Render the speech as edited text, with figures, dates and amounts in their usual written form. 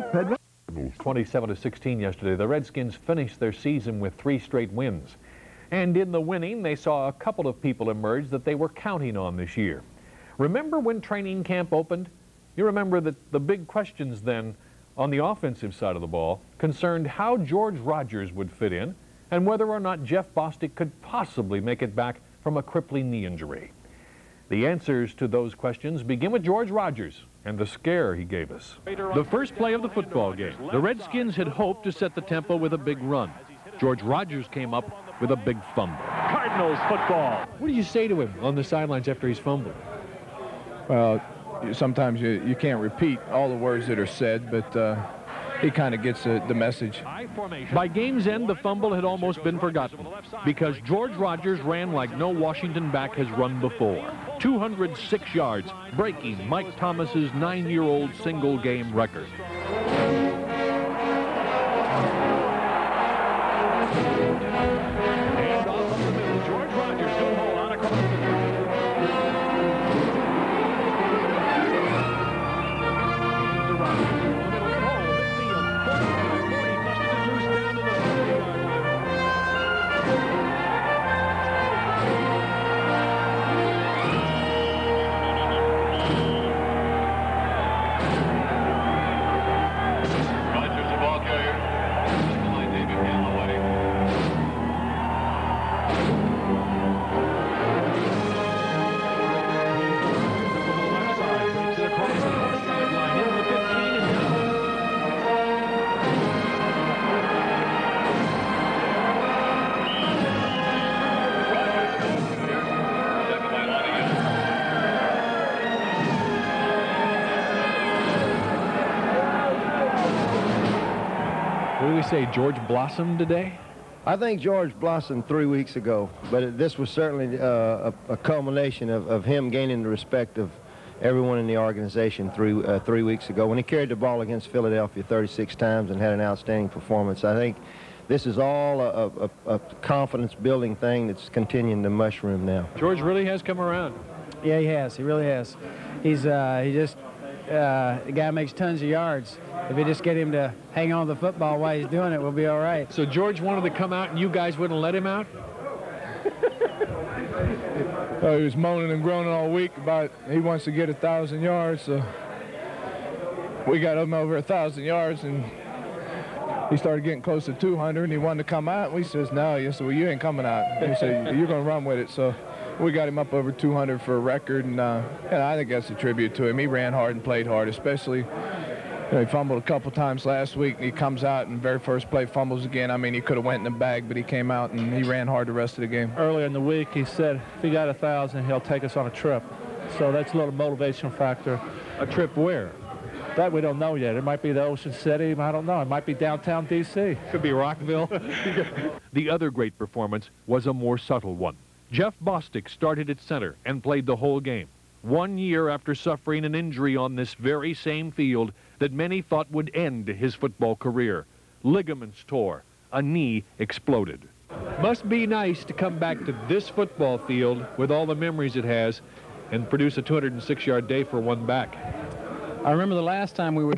27-16 yesterday. The Redskins finished their season with 3 straight wins. And in the winning, they saw a couple of people emerge that they were counting on this year. Remember when training camp opened? You remember that the big questions then on the offensive side of the ball concerned how George Rogers would fit in and whether or not Jeff Bostic could possibly make it back from a crippling knee injury. The answers to those questions begin with George Rogers and the scare he gave us. The first play of the football game, the Redskins had hoped to set the tempo with a big run. George Rogers came up with a big fumble. Cardinals football. What did you say to him on the sidelines after he's fumbled? Well, sometimes you can't repeat all the words that are said, but he kind of gets the message. By game's end, the fumble had almost been forgotten because George Rogers ran like no Washington back has run before. 206 yards, breaking Mike Thomas's 9-year-old single-game record. And off up the middle, George Rogers will hold on across the What do we say, George blossomed today? I think George blossomed 3 weeks ago, but this was certainly a culmination of him gaining the respect of everyone in the organization 3 weeks ago when he carried the ball against Philadelphia 36 times and had an outstanding performance. I think this is all a confidence-building thing that's continuing to mushroom now. George really has come around. Yeah, he has. He really has. He's the guy makes tons of yards. If we just get him to hang on to the football while he's doing it, we'll be all right. So George wanted to come out and you guys wouldn't let him out? He was moaning and groaning all week about he wants to get 1,000 yards, so we got him over 1,000 yards, and he started getting close to 200, and he wanted to come out, and we says, no. He said, well, you ain't coming out. And he said, you're going to run with it. So we got him up over 200 for a record, and I think that's a tribute to him. He ran hard and played hard, especially. He fumbled a couple times last week, and he comes out and very first play fumbles again. I mean, he could have went in the bag, but he came out and he ran hard the rest of the game. Earlier in the week, he said if he got 1,000, he'll take us on a trip. So that's a little motivational factor. A trip where? That we don't know yet. It might be the Ocean City. I don't know. It might be downtown D.C. Could be Rockville. The other great performance was a more subtle one. Jeff Bostic started at center and played the whole game. 1 year after suffering an injury on this very same field that many thought would end his football career. Ligaments tore, a knee exploded. Must be nice to come back to this football field with all the memories it has and produce a 206-yard day for one back. I remember the last time we were